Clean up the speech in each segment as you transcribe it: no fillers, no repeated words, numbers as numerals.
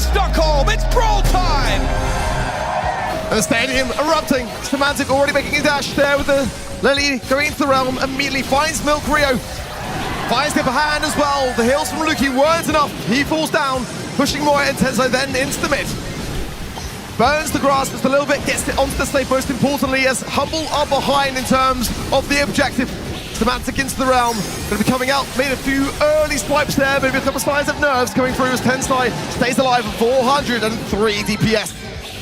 Stockholm, it's brawl time! And the stadium erupting. Semantic already making a dash there with the Lily going into the realm, immediately finds Milk Rio. Finds the upper hand as well. The heals from Luki weren't enough. He falls down, pushing more Intenso then into the mid. Burns the grass just a little bit, gets it onto the safe most importantly as Humble are behind in terms of the objective. Semantic into the realm, going to be coming out, made a few early swipes there, maybe a couple of signs of nerves coming through as Tensai stays alive at 403 DPS.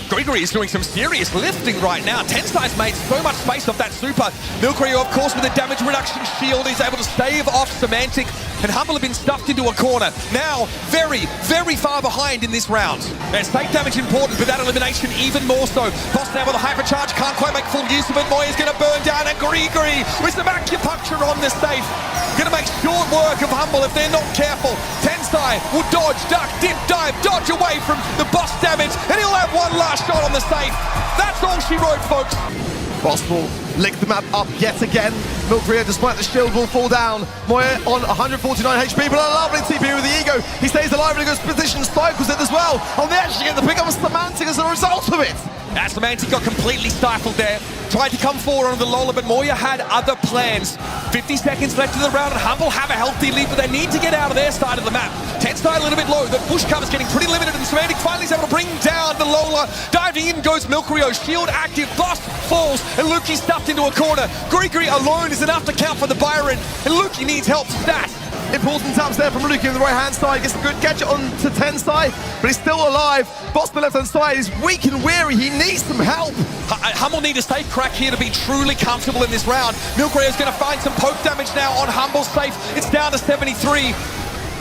Gregory is doing some serious lifting right now. Tensai's made so much space off that super. Milkrio, of course, with a damage reduction shield, is able to stave off Semantic, and Humble have been stuffed into a corner. Now, very, very far behind in this round. Their safe damage important, but that elimination even more so. Boss now with a hypercharge, can't quite make full use of it. Moya's going to burn down, and Gregory with some acupuncture on the safe. Going to make short work of Humble if they're not careful. Tensai will dodge, duck, dip, dive, dodge away from the boss damage, and he'll have one last shot on the safe. That's all she wrote, folks. Boss will lick the map up yet again. Milkria, despite the shield, will fall down. Moya on 149 HP, but a lovely TP with the ego. He stays alive in a good position, cycles it as well. And they actually get the pick up of Semantic as a result of it. Semantic got completely stifled there. Tried to come forward on the Lola, but Moya had other plans. 50 seconds left in the round, and Humble have a healthy lead, but they need to get out of their side of the map. Tensai a little bit low. The bush cover's getting pretty limited, and Semantic finally is able to bring down the Lola. Diving in goes Milkrio, shield active, Boss falls, and Luki stuffed into a corner. Gregory alone is enough to count for the Byron, and Luki needs help stat. Important taps there from Luki on the right-hand side. Gets a good gadget on to Tensai, but he's still alive. Boss on the left-hand side is weak and weary. He needs some help. Humble need a safe crack here to be truly comfortable in this round. Milkrio's going to find some poke damage now on Humble's safe. It's down to 73.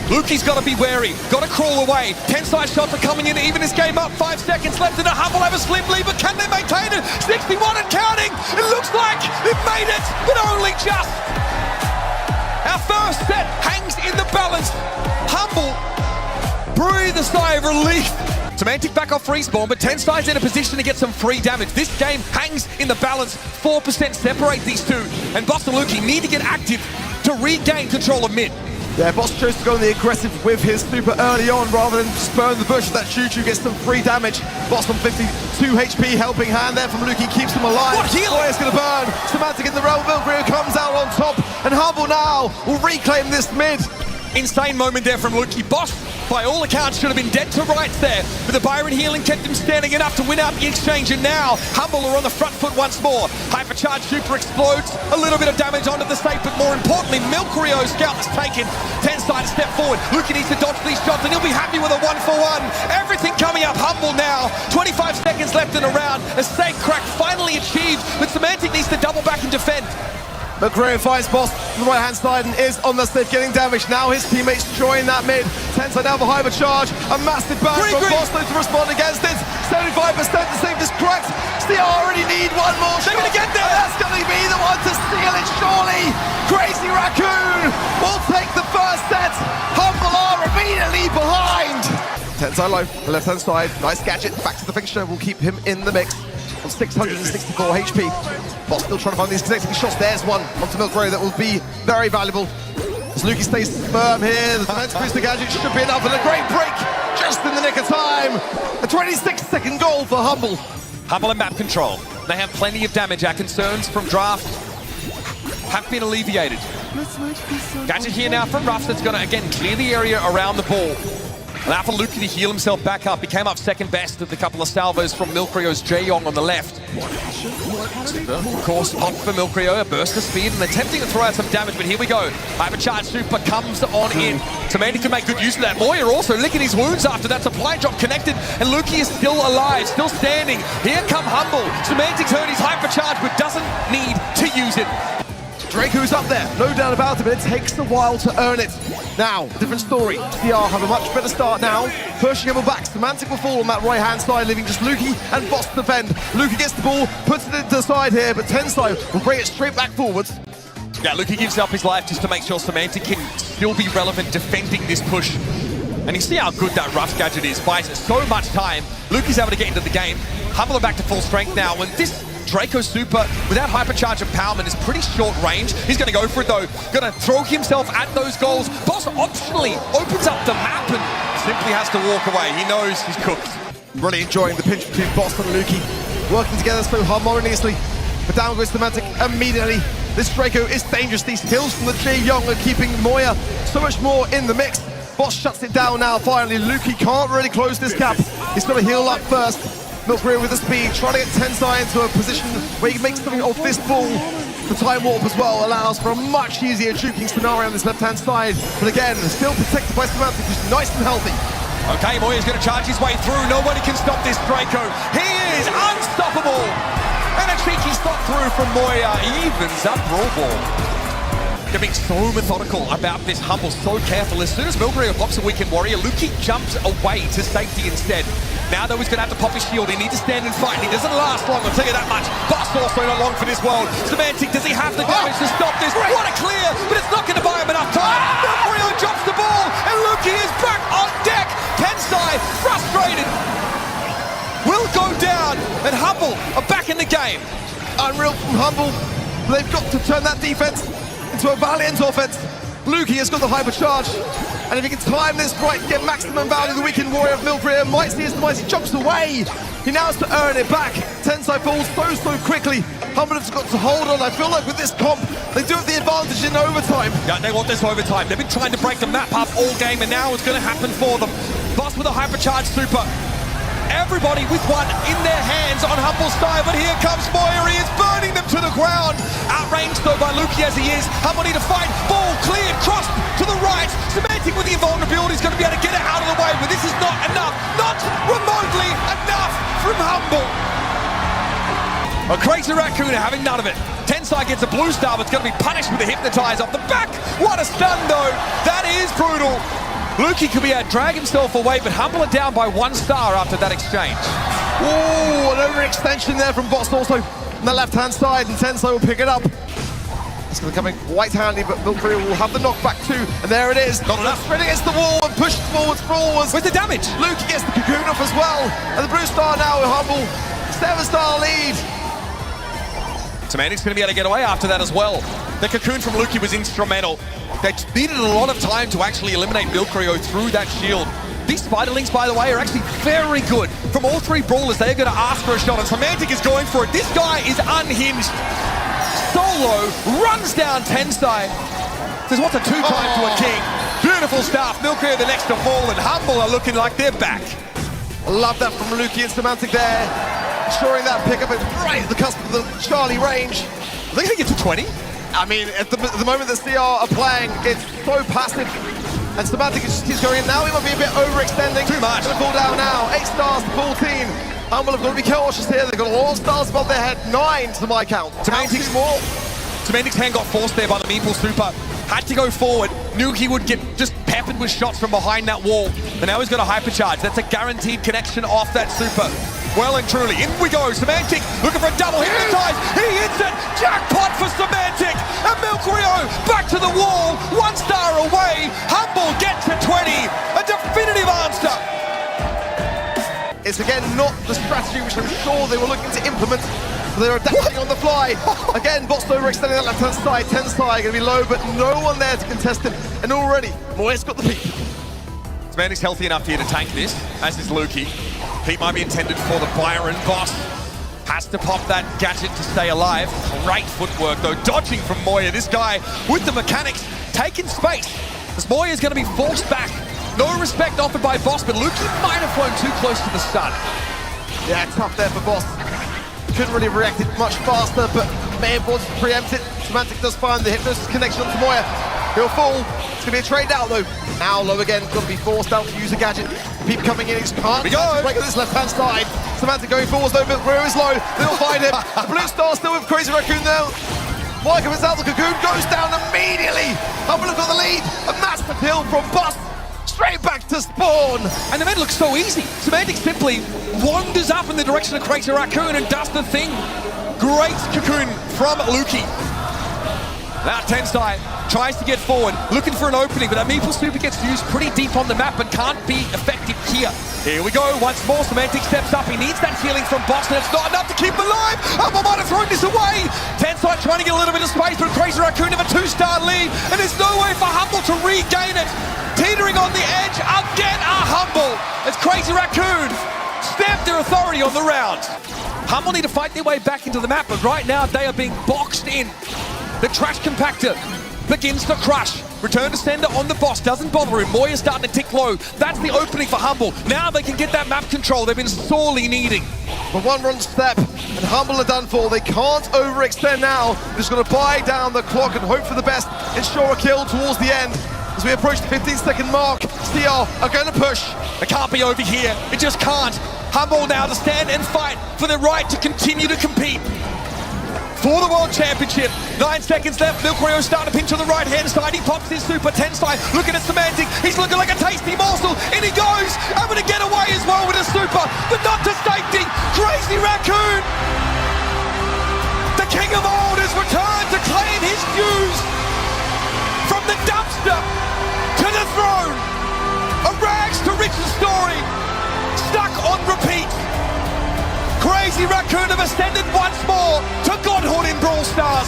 Luki's got to be wary, got to crawl away. Tensai shots are coming in, even his game up. 5 seconds left, and Humble have a slim lead, but can they maintain it? 61 and counting. It looks like they've made it, but only just. Our first set hangs in the balance. Humble breathe a sigh of relief. Semantic back off respawn, but Tensai's in a position to get some free damage. This game hangs in the balance. 4% separate these two, and Boss and Luki need to get active to regain control of mid. Yeah, Boss chose to go on the aggressive with his super early on rather than spurn the bush. That Choo-Choo gets some free damage. Boss on 52 HP, helping hand there from Luki, keeps him alive. What healing? Moya's going to burn. Semantic in the realm. Milkrio comes out on top, and Humble now will reclaim this mid. Insane moment there from Luki. Boss, by all accounts, should have been dead to rights there, but the Byron healing kept him standing enough to win out the exchange, and now Humble are on the front foot once more. Hypercharge super explodes, a little bit of damage onto the safe, but more importantly, Milkrio's scout is taken. Tensai to step forward. Luki needs to dodge these shots, and he'll be happy with a 1-for-1. Everything coming up Humble now. 25 seconds left in the round. A safe crack finally achieved, but Semantic needs to double back and defend. Milkrio finds Boss on the right-hand side and is on the safe, getting damaged. Now his teammates join that mid. Tensai now for hypercharge. A massive burn from Boss to respond against it. 75% the safe is cracked. CR already need one more shot. They're going to get there. And that's going to be the one to steal it, surely. Crazy Raccoon will take the first set. Humble are immediately behind. Tensai low, the left-hand side. Nice gadget. Back to the fixture will keep him in the mix. On 664 HP. Boss still trying to find these connecting shots. There's one onto Milkrio that will be very valuable. As Luki stays firm here, the defense booster gadget should be enough, and a great break just in the nick of time. A 26-second goal for Humble. Humble and map control. They have plenty of damage. Our concerns from draft have been alleviated. Gadget here now from Ruffs that's going to, again, clear the area around the ball. Allow for Luki to heal himself back up. He came up second best of the couple of salvos from Milkrio's Jaeyong on the left. Of course, pop for Milkrio, a burst of speed, and attempting to throw out some damage, but here we go. Hypercharge super comes on in. Semantic can make good use of that. Moya also licking his wounds after that supply drop connected, and Luki is still alive, still standing. Here come Humble. Semantic's heard his hypercharge, but doesn't need to use it. Draco's up there, no doubt about it, but it takes a while to earn it. Now, different story. CR have a much better start now, pushing him back. Semantic will fall on that right-hand side, leaving just Luki and Boss to defend. Luki gets the ball, puts it into the side here, but Tensai will bring it straight back forwards. Yeah, Luki gives up his life just to make sure Semantic can still be relevant defending this push. And you see how good that Ruffs gadget is. Buys it so much time. Luki's able to get into the game. Humble are back to full strength now, and this Draco Super, without hypercharge empowerment, is pretty short range. He's going to go for it though. Going to throw himself at those goals. Boss optionally opens up the map and simply has to walk away. He knows he's cooked. Really enjoying the pinch between Boss and Lukey. Working together so harmoniously. But down goes Semantic immediately. This Draco is dangerous. These kills from the Jay Young are keeping Moya so much more in the mix. Boss shuts it down now, finally. Lukey can't really close this gap. He's got to heal up first. Milkreal with the speed, trying to get Tensai into a position where he can make something of this ball. The time warp as well allows for a much easier juking scenario on this left-hand side. But again, still protected by Semantic, who's nice and healthy. Okay, Moya's going to charge his way through. Nobody can stop this Draco. He is unstoppable. And a cheeky stop through from Moya evens up Brawl Ball. They're being so methodical about this Humble, so careful. As soon as Milkreal pops a Weekend Warrior, Lukey jumps away to safety instead. Now though he's going to have to pop his shield. He needs to stand and fight. He doesn't last long, I'll tell you that much. Boss also not long for this world. Semantic, does he have the damage to stop this? What a clear, but it's not going to buy him enough time. Milkreal drops the ball, and Lukey is back on deck. Tensai, frustrated, will go down, and Humble are back in the game. Unreal from Humble. They've got to turn that defense into a valiant offense. Lukey has got the hypercharge, and if he can time this right, get maximum value, the Weekend Warrior of Milkreal might see his demise. He jumps away. He now has to earn it back. Tensai falls so quickly. Humble has got to hold on. I feel like with this comp, they do have the advantage in overtime. Yeah, they want this overtime. They've been trying to break the map up all game, and now it's going to happen for them. Boss with a hypercharge super. Everybody with one in their hands on Humble's side, but here comes Moya. He is burning them to the ground. Outranged though by Lukey as he is. Humble need to fight. Ball cleared, crossed to the right. Semantic with the invulnerability is going to be able to get it out of the way, but this is not enough. Not remotely enough from Humble. A crazy RACOON having none of it. Tensai gets a blue star, but it's going to be punished with a hypnotize off the back. What a stun though. That is brutal. Lukey could be able to drag himself away, but Humble are down by 1 star after that exchange. Oh, an overextension there from Boss also on the left-hand side, and Tensai will pick it up. It's going to come in quite handy, but Milkreal will have the knockback too, and there it is. Not enough. Straight against the wall and pushes forwards. Where's the damage? Lukey gets the cocoon off as well, and the blue star now with Humble. 7-star lead. Semantic's going to be able to get away after that as well. The cocoon from Lukey was instrumental. They needed a lot of time to actually eliminate Milkreal through that shield. These Spiderlings, by the way, are actually very good. From all 3 brawlers, they're going to ask for a shot, and Semantic is going for it. This guy is unhinged. Solo runs down Tensai. Says, what's a 2 times to a king? Beautiful stuff. Milkreal the next to fall, and Humble are looking like they're back. Love that from Lukey and Semantic there. Ensuring that pickup is right at the cusp of the Charlie range. They're going to get to 20. I mean, at the moment the CR are playing, it's so passive. And Semantic just keeps going in. Now he might be a bit overextending. Too much. Gonna fall down now. 8 stars to 14. Humble have got to be cautious here. They've got all stars above their head. 9 to my count. Semantic's more. Semantic's hand got forced there by the Meeple Super. Had to go forward. Knew he would get just peppered with shots from behind that wall. And now he's got a hypercharge. That's a guaranteed connection off that Super. Well and truly, in we go. Semantic looking for a double hypnotize. He hits it. Jackpot for Semantic. And Milkreal back to the wall. 1 star away. Humble get to 20. A definitive answer. It's again not the strategy which I'm sure they were looking to implement. They're adapting on the fly. Again, Boss overextending that left-hand side. Tensai going to be low, but no one there to contest him. And already, Moya's got the peak. Semantic's healthy enough here to tank this, as is Lukey. Pete might be intended for the Byron. Boss has to pop that gadget to stay alive. Great footwork though, dodging from Moya. This guy with the mechanics taking space. As Moya's going to be forced back. No respect offered by Boss, but Lukey might have flown too close to the sun. Yeah, tough there for Boss. Couldn't really react it much faster, but may have wanted to preempt it. Semantic does find the hypnosis connection onto Moya. He'll fall. It's going to be a trade out though. Now low again, going to be forced out to use a gadget. People coming in, he's can't break on this left-hand side. Semantic going forwards though, but Rue is low. They'll find him. The blue star still with Crazy RACOON now. Mike comes out, the cocoon goes down immediately. Humble have got the lead. A massive hill from Bust. Straight back to spawn. And the event looks so easy. Semantic simply wanders up in the direction of Crazy RACOON and does the thing. Great cocoon from Lukey. Now Tensai tries to get forward, looking for an opening, but that Meeple Super gets used pretty deep on the map and can't be effective here. Here we go, once more, Semantic steps up. He needs that healing from Boston. It's not enough to keep him alive. Humble might have thrown this away. Tensai trying to get a little bit of space, but Crazy Raccoon have a 2-star lead, and there's no way for Humble to regain it. Teetering on the edge, again are Humble, as Crazy Raccoon stamped their authority on the round. Humble need to fight their way back into the map, but right now they are being boxed in. The trash compactor begins to crush. Return to sender on the boss, doesn't bother him. Moya's starting to tick low. That's the opening for Humble. Now they can get that map control they've been sorely needing. But one wrong step, and Humble are done for. They can't overextend now. They're just going to buy down the clock and hope for the best. Ensure a kill towards the end. As we approach the 15-second mark, CR are going to push. It can't be over here. It just can't. Humble now to stand and fight for the right to continue to compete for the World Championship. 9 seconds left. Milkrio starting to pinch on the right-hand side. He pops his super. Tensai looking at Semantic. He's looking like a tasty morsel. In he goes. Able to get away as well with a super, but not to safety. Crazy Raccoon, the king of old, has returned to claim his dues. From the dumpster to the throne. A rags to riches story. Stuck on repeat. Crazy Raccoon have ascended once more to godhood in Brawlstars.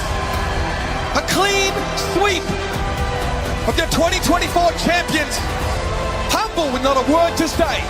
A clean sweep of their 2024 champions. Humble with not a word to say.